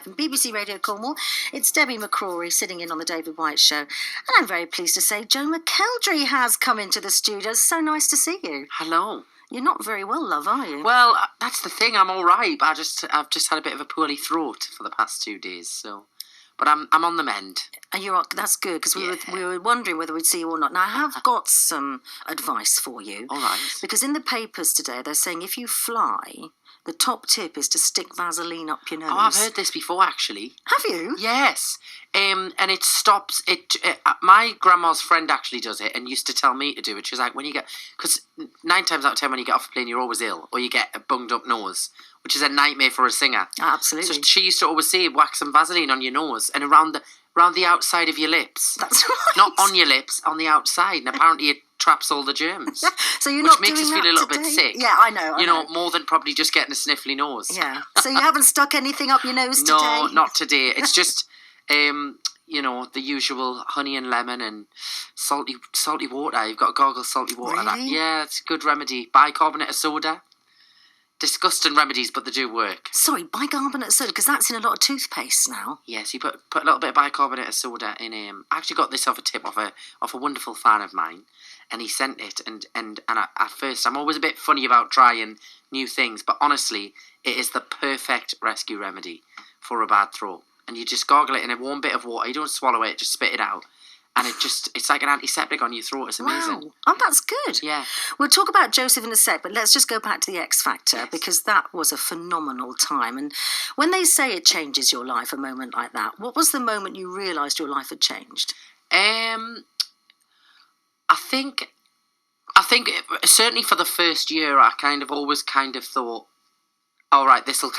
BBC Radio Cornwall. It's Debbie McCrory sitting in on the David White Show. And I'm very pleased to say Joe McElderry has come into the studio. So nice to see you. Hello. You're not very well, love, are you? Well, that's the thing. I'm all right, but I've just had a bit of a poorly throat for the past 2 days, so... But I'm on the mend. And that's good, because we were wondering whether we'd see you or not. Now, I have got some advice for you. All right. Because in the papers today, they're saying if you fly, the top tip is to stick Vaseline up your nose. Oh, I've heard this before, actually. Have you? Yes. And it stops it. My grandma's friend actually does it and used to tell me to do it. She's like, when you get, because 9 times out of 10 when you get off a plane, you're always ill, or you get a bunged up nose, which is a nightmare for a singer. Absolutely. So she used to always say, whack some Vaseline on your nose and around the outside of your lips. That's right. Not on your lips, on the outside. And apparently it traps all the germs. Yeah. So you're not which makes doing us feel that a little today? bit sick. Yeah, I know. You know, more than probably just getting a sniffly nose. Yeah. So you haven't stuck anything up your nose today? No, not today. It's just, you know, the usual honey and lemon and salty water. You've got to gargle salty water. Really? Yeah, it's a good remedy. Bicarbonate of soda. Disgusting remedies, but they do work. Sorry, bicarbonate of soda, because that's in a lot of toothpaste now. Yes, you put a little bit of bicarbonate of soda in. I actually got this off a tip off a wonderful fan of mine, and he sent it. And at first, I'm always a bit funny about trying new things, but honestly, it is the perfect rescue remedy for a bad throat. And you just gargle it in a warm bit of water. You don't swallow it; just spit it out. And it's like an antiseptic on your throat. It's amazing. Wow. Oh, that's good. Yeah. We'll talk about Joseph in a sec, but let's just go back to the X Factor, because that was a phenomenal time. And when they say it changes your life, a moment like that, what was the moment you realised your life had changed? I think certainly for the first year, I always thought, all right, this will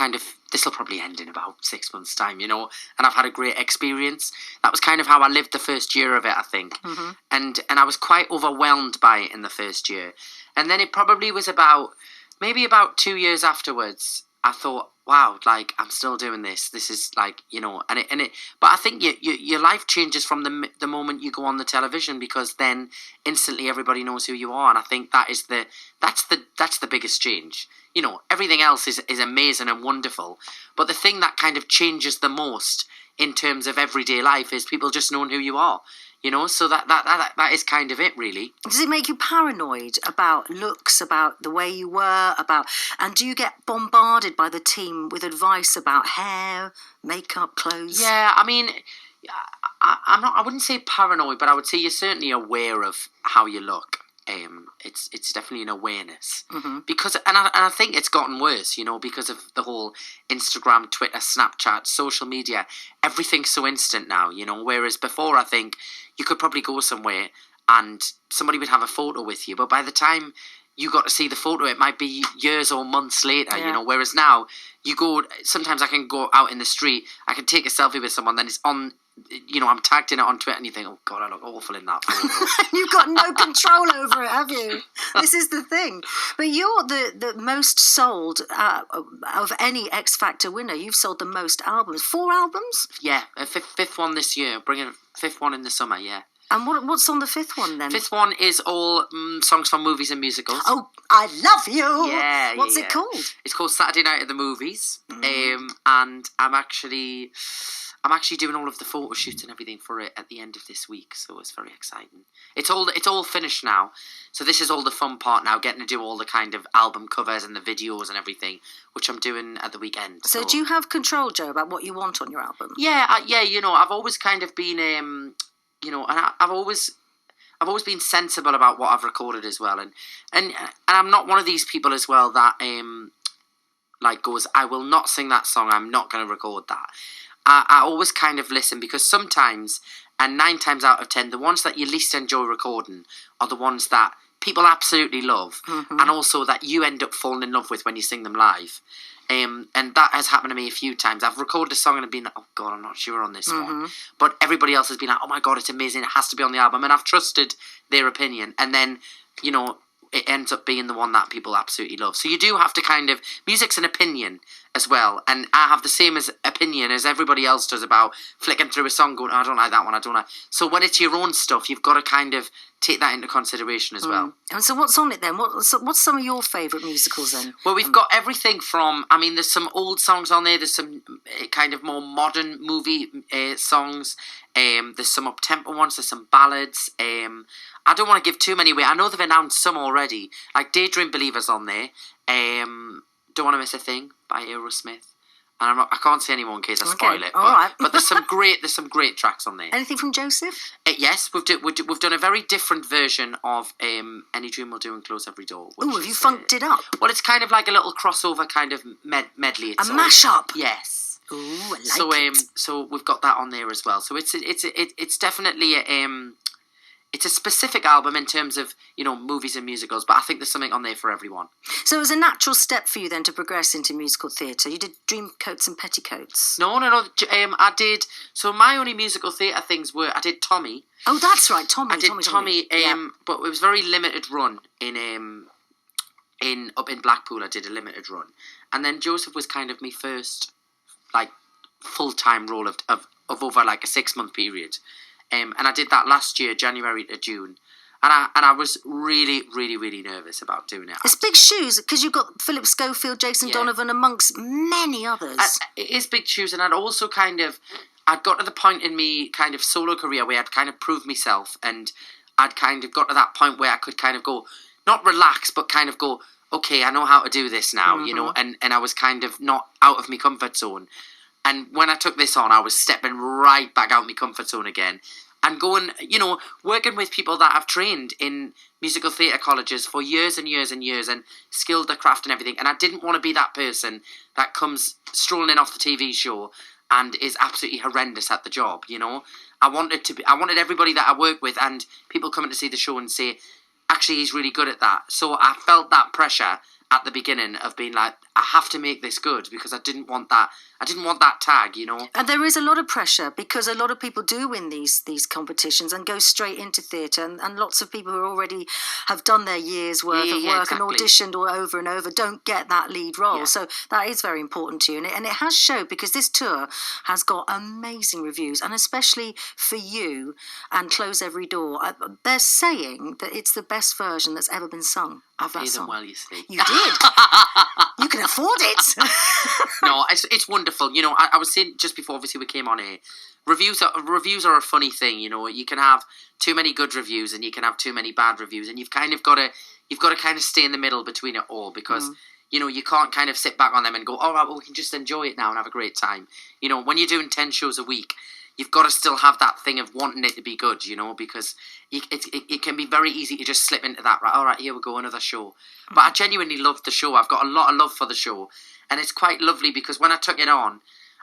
probably end in about 6 months' time, you know, and I've had a great experience. That was kind of how I lived the first year of it, I think. Mm-hmm. And I was quite overwhelmed by it in the first year. And then it probably was about 2 years afterwards, I thought, wow, like, I'm still doing this. This is like, you know, but I think your life changes from the moment you go on the television, because then instantly everybody knows who you are. And I think that's the biggest change. You know, everything else is amazing and wonderful, but the thing that kind of changes the most in terms of everyday life is people just knowing who you are. You know, so that is kind of it, really. Does it make you paranoid about looks, about the way you were, and do you get bombarded by the team with advice about hair, makeup, clothes? Yeah, I mean, I wouldn't say paranoid, but I would say you're certainly aware of how you look. It's definitely an awareness, mm-hmm. because I think it's gotten worse, you know, because of the whole Instagram, Twitter, Snapchat, social media. Everything's so instant now, you know. Whereas before, I think you could probably go somewhere and somebody would have a photo with you, but by the time you got to see the photo, it might be years or months later, you know. Whereas now, sometimes I can go out in the street, I can take a selfie with someone, then it's on. You know, I'm tagged in it on Twitter and you think, oh God, I look awful in that photo. You've got no control over it, have you? This is the thing. But you're the most sold of any X Factor winner. You've sold the most albums. 4 albums? Yeah, a fifth one this year. Bringing a 5th one in the summer, yeah. And what's on the 5th one then? 5th one is all songs from movies and musicals. Oh, I love you! Yeah, What's it called? It's called Saturday Night at the Movies. And I'm actually doing all of the photo shoots and everything for it at the end of this week, so it's very exciting. It's all finished now, so this is all the fun part now, getting to do all the kind of album covers and the videos and everything, which I'm doing at the weekend. So do you have control, Joe, about what you want on your album? Yeah, you know, I've always kind of been, you know, and I've always been sensible about what I've recorded as well, and I'm not one of these people as well that like goes, I will not sing that song, I'm not going to record that. I always kind of listen, because sometimes, and 9 times out of 10, the ones that you least enjoy recording are the ones that people absolutely love, mm-hmm. and also that you end up falling in love with when you sing them live. And that has happened to me a few times. I've recorded a song and I've been like, oh God, I'm not sure on this mm-hmm. one. But everybody else has been like, oh my God, it's amazing, it has to be on the album. And I've trusted their opinion. And then, you know, it ends up being the one that people absolutely love. So you do have to music's an opinion, as well. And I have the same opinion as everybody else does about flicking through a song going, oh, I don't like that one, I don't like. So when it's your own stuff, you've got to kind of take that into consideration as well. And so what's on it then? What's some of your favourite musicals then? Well, we've got everything from, I mean, there's some old songs on there, there's some kind of more modern movie songs, there's some up-tempo ones, there's some ballads. I don't want to give too many away. I know they've announced some already, like Daydream Believer's on there. Don't Want to Miss a Thing by Aerosmith. And I can't say any more in case I spoil it. All right. But there's some great tracks on there. Anything from Joseph? Yes, we've done a very different version of Any Dream Will Do and Close Every Door. Oh, have you funked it up? Well, it's kind of like a little crossover kind of medley. A mashup? Yes. Ooh, I like it. So we've got that on there as well. So it's definitely it's a specific album in terms of, movies and musicals, but I think there's something on there for everyone. So it was a natural step for you then to progress into musical theatre. You did Dreamcoats and Petticoats. No. I did. So my only musical theatre things were I did Tommy. Oh, that's right, Tommy. I did Tommy. Yeah. But it was a very limited run up in Blackpool. I did a limited run, and then Joseph was kind of my first full-time role of over like a 6-month period. And I did that last year, January to June. And I was really, really, really nervous about doing it. It's big shoes, because you've got Philip Schofield, Jason Donovan, amongst many others. It is big shoes, and I'd also I'd got to the point in me kind of solo career where I'd kind of proved myself, and I'd kind of got to that point where I could kind of go, not relax, but kind of go, okay, I know how to do this now, and I was kind of not out of my comfort zone. And when I took this on, I was stepping right back out of my comfort zone again. And going, working with people that have trained in musical theatre colleges for years and years and years and skilled their craft and everything. And I didn't want to be that person that comes strolling in off the TV show and is absolutely horrendous at the job, I wanted everybody that I work with and people coming to see the show and say, actually, he's really good at that. So I felt that pressure at the beginning of being like, I have to make this good because I didn't want that tag, And there is a lot of pressure because a lot of people do win these competitions and go straight into theatre, and lots of people who already have done their year's worth of work and auditioned over and over don't get that lead role. Yeah. So that is very important to you, and it has showed, because this tour has got amazing reviews, and especially for you and Close Every Door, they're saying that it's the best version that's ever been sung of that song. Well, you see. You did. You can afford it. No, it's wonderful. I was saying just before, obviously, we came on here, reviews are a funny thing. You can have too many good reviews and you can have too many bad reviews, and you've got to kind of stay in the middle between it all, because you can't kind of sit back on them and go, all right, well, we can just enjoy it now and have a great time. When you're doing 10 shows a week, you've got to still have that thing of wanting it to be good, because it can be very easy to just slip into that, right, all right, here we go, another show. But I genuinely loved the show. I've got a lot of love for the show. And it's quite lovely because when I took it on,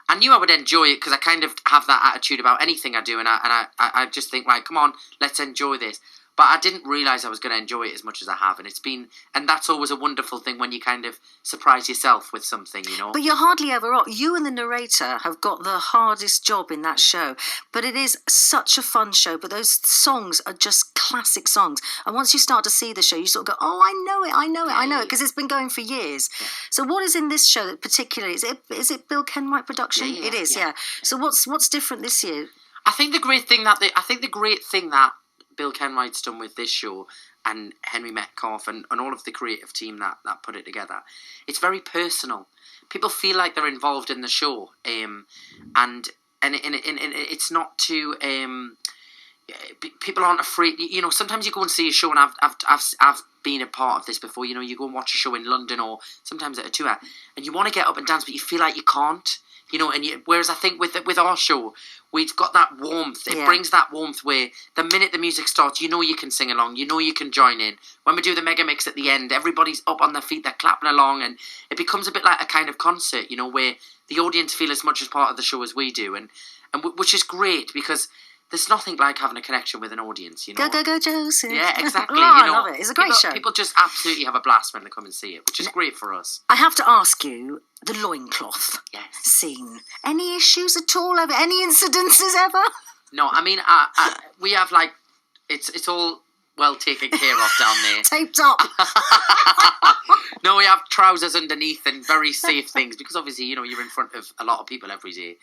I knew I would enjoy it because I kind of have that attitude about anything I do. And I just think, right, come on, let's enjoy this. But I didn't realise I was going to enjoy it as much as I have. And that's always a wonderful thing when you kind of surprise yourself with something, But you're hardly ever off. You and the narrator have got the hardest job in that show. But it is such a fun show. But those songs are just classic songs. And once you start to see the show, you sort of go, oh, I know it, because it's been going for years. Yeah. So what is in this show that particularly, is it Bill Kenwright production? Yeah, it is, yeah. So what's different this year? I think the great thing that Bill Kenwright's done with this show, and Henry Metcalf and all of the creative team that put it together, it's very personal. People feel like they're involved in the show, and it's not too. People aren't afraid. Sometimes you go and see a show, and I've been a part of this before. You go and watch a show in London or sometimes at a tour, and you want to get up and dance, but you feel like you can't. Whereas I think with our show, we've got that warmth. It brings that warmth where the minute the music starts, you can sing along, you can join in. When we do the mega mix at the end, everybody's up on their feet, they're clapping along, and it becomes a bit like a kind of concert, where the audience feel as much as part of the show as we do, and which is great because there's nothing like having a connection with an audience, Go, Joseph. Yeah, exactly. I love it. It's a great show. People just absolutely have a blast when they come and see it, which is great for us. I have to ask you, the loincloth scene. Any issues at all? Any incidences ever? No, I mean, we have it's all well taken care of down there. Taped up. No, we have trousers underneath and very safe things because obviously, you're in front of a lot of people every day.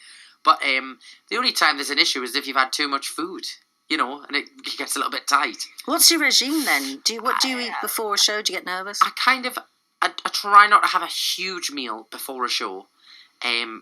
But the only time there's an issue is if you've had too much food, and it gets a little bit tight. What's your regime then? What do you eat before a show? Do you get nervous? I try not to have a huge meal before a show.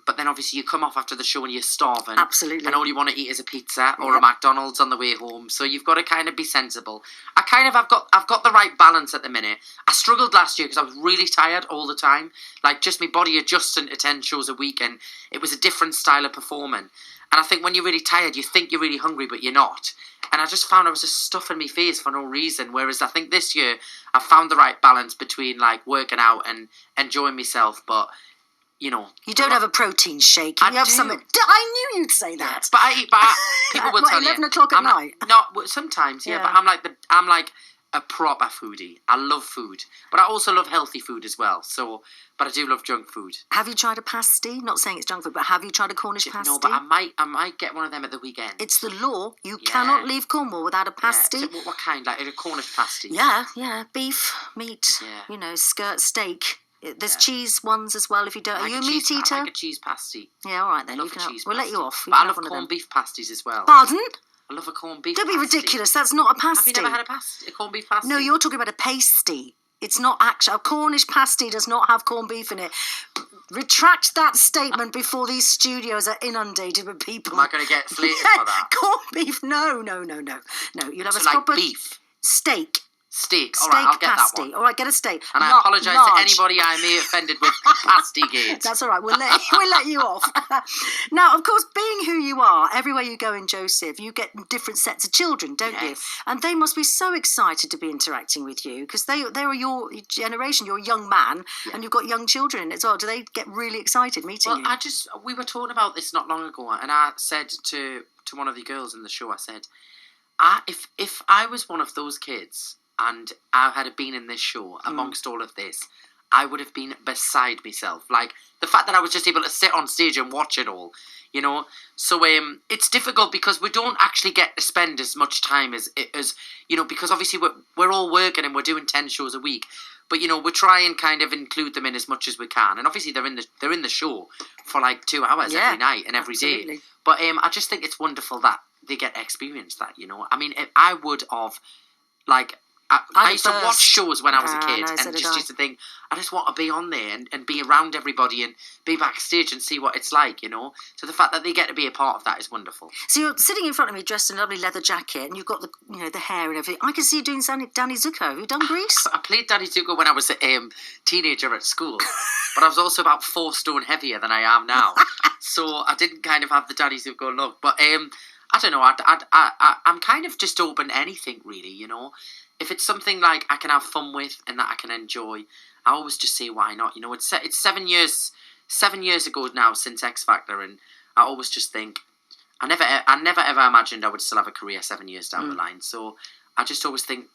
But then obviously you come off after the show and you're starving. Absolutely. And all you want to eat is a pizza or a McDonald's on the way home. So you've got to kind of be sensible. I've got the right balance at the minute. I struggled last year because I was really tired all the time. Like just my body adjusting to 10 shows a week, and it was a different style of performing. And I think when you're really tired, you think you're really hungry, but you're not. And I just found I was just stuffing my face for no reason. Whereas I think this year I found the right balance between like working out and enjoying myself, but you don't have a protein shake. You have something. I knew you'd say that. Yeah, but people will tell you 11 o'clock at night. Not sometimes, yeah. But I'm like a proper foodie. I love food, but I also love healthy food as well. So, but I do love junk food. Have you tried a pasty? Not saying it's junk food, but have you tried a Cornish pasty? No, but I might get one of them at the weekend. It's the law. You cannot leave Cornwall without a pasty. Yeah. So what kind? Like a Cornish pasty? Yeah. Beef, meat. Yeah. Skirt, steak. There's cheese ones as well if you don't. Are you a meat eater? I like a cheese pasty. Yeah, all right then. We'll let you off. But I love corned beef pasties as well. Pardon? I love a corned beef pasty. Don't be ridiculous. That's not a pasty. Have you never had a corned beef pasty? No, you're talking about a pasty. It's not actual. A Cornish pasty does not have corned beef in it. Retract that statement before these studios are inundated with people. Am I going to get slated for that? Corned beef? No. You'll have a proper beef. Steak. Steak. All right, I'll get pasty. that one. All right, get a steak. And I apologise to anybody I may have offended with pasty gates. That's all right. We'll let you off. Now, of course, being who you are, everywhere you go in Joseph, you get different sets of children, don't you? And they must be so excited to be interacting with you because they are your generation. You're a young man, and you've got young children as well. Do they get really excited meeting you? Well, we were talking about this not long ago, and I said to one of the girls in the show, I said, if I was one of those kids and I had been in this show amongst all of this, I would have been beside myself. Like, the fact that I was just able to sit on stage and watch it all, So it's difficult because we don't actually get to spend as much time as because obviously we're all working and we're doing 10 shows a week. But, we try and kind of include them in as much as we can. And obviously they're in the show for like 2 hours every night and every day. But I just think it's wonderful that they get to experience that, I mean, I would have, like... I used to watch shows when I was a kid and just used to think, I just want to be on there and be around everybody and be backstage and see what it's like, So the fact that they get to be a part of that is wonderful. So you're sitting in front of me dressed in a lovely leather jacket and you've got the hair and everything. I can see you doing Danny Zuko. Have you done Grease? I played Danny Zuko when I was a teenager at school, but I was also about 4 stone heavier than I am now. So I didn't kind of have the Danny Zuko look. But I don't know, I'm kind of just open to anything really, If it's something like I can have fun with and that I can enjoy, I always just say why not. It's 7 years ago now since X Factor, and I always just think I never ever imagined I would still have a career 7 years down the line. So I just always think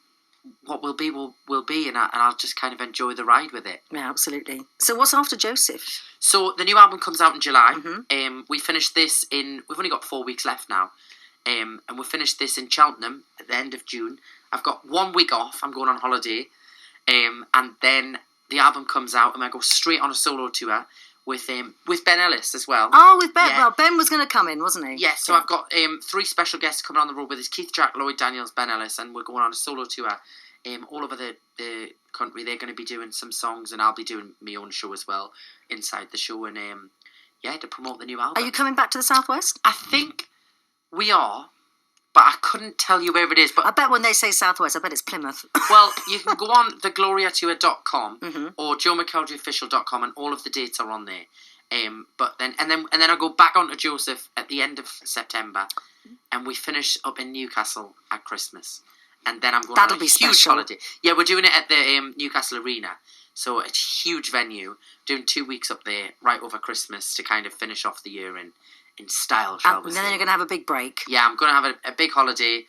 what will be will be, and I'll just kind of enjoy the ride with it. Yeah, absolutely. So what's after Joseph? So the new album comes out in July. We finished this we've only got 4 weeks left now. And we finished this in Cheltenham at the end of June. I've got 1 week off. I'm going on holiday. And then the album comes out and I go straight on a solo tour with Ben Ellis as well. Oh, with Ben. Yeah. Well, Ben was going to come in, wasn't he? Yeah, so I've got 3 special guests coming on the road with us. Keith, Jack, Lloyd, Daniels, Ben Ellis. And we're going on a solo tour all over the country. They're going to be doing some songs and I'll be doing my own show as well inside the show. And to promote the new album. Are you coming back to the Southwest? I think we are. But I couldn't tell you where it is. But I bet when they say Southwest, I bet it's Plymouth. Well, you can go on thegloriatour.com or joemckelderryofficial.com and all of the dates are on there. But then I go back onto Joseph at the end of September and we finish up in Newcastle at Christmas. And then I'm going on a huge holiday. Yeah, we're doing it at the Newcastle Arena. So it's a huge venue. Doing 2 weeks up there right over Christmas to kind of finish off the year in style, shall we say. And then you're going to have a big break. Yeah, I'm going to have a big holiday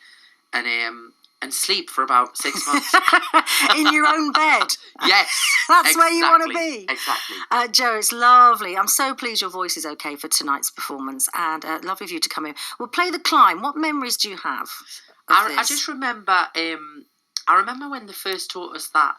and sleep for about 6 months. In your own bed. Yes. That's where you want to be. Exactly. Joe, it's lovely. I'm so pleased your voice is okay for tonight's performance and lovely of you to come in. We'll play The Climb. What memories do you have of this? I just remember I remember when they first taught us that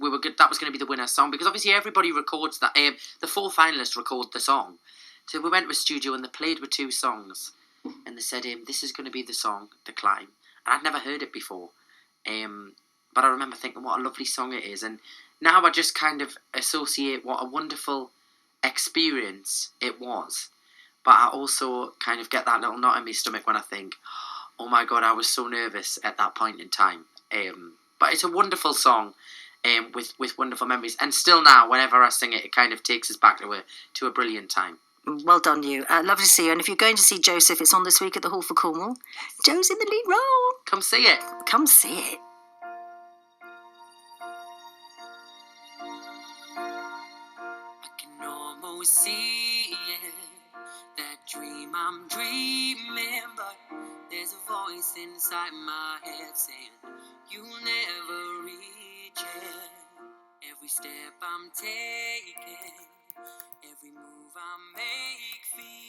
we were good. That was going to be the winner song, because obviously everybody records that. The 4 finalists record the song, so we went to a studio and they played with 2 songs, and they said, "This is going to be the song, The Climb," and I'd never heard it before. But I remember thinking, what a lovely song it is, and now I just kind of associate what a wonderful experience it was. But I also kind of get that little knot in my stomach when I think, oh my God, I was so nervous at that point in time. But it's a wonderful song, with wonderful memories. And still now, whenever I sing it, it kind of takes us back to a brilliant time. Well done, you. Lovely to see you. And if you're going to see Joseph, it's on this week at the Hall for Cornwall. Joe's in the lead role. Come see it. Come see it. I can almost see it, that dream I'm dreaming, but there's a voice inside my head saying, you'll never reach it. Every step I'm taking, every move I make feels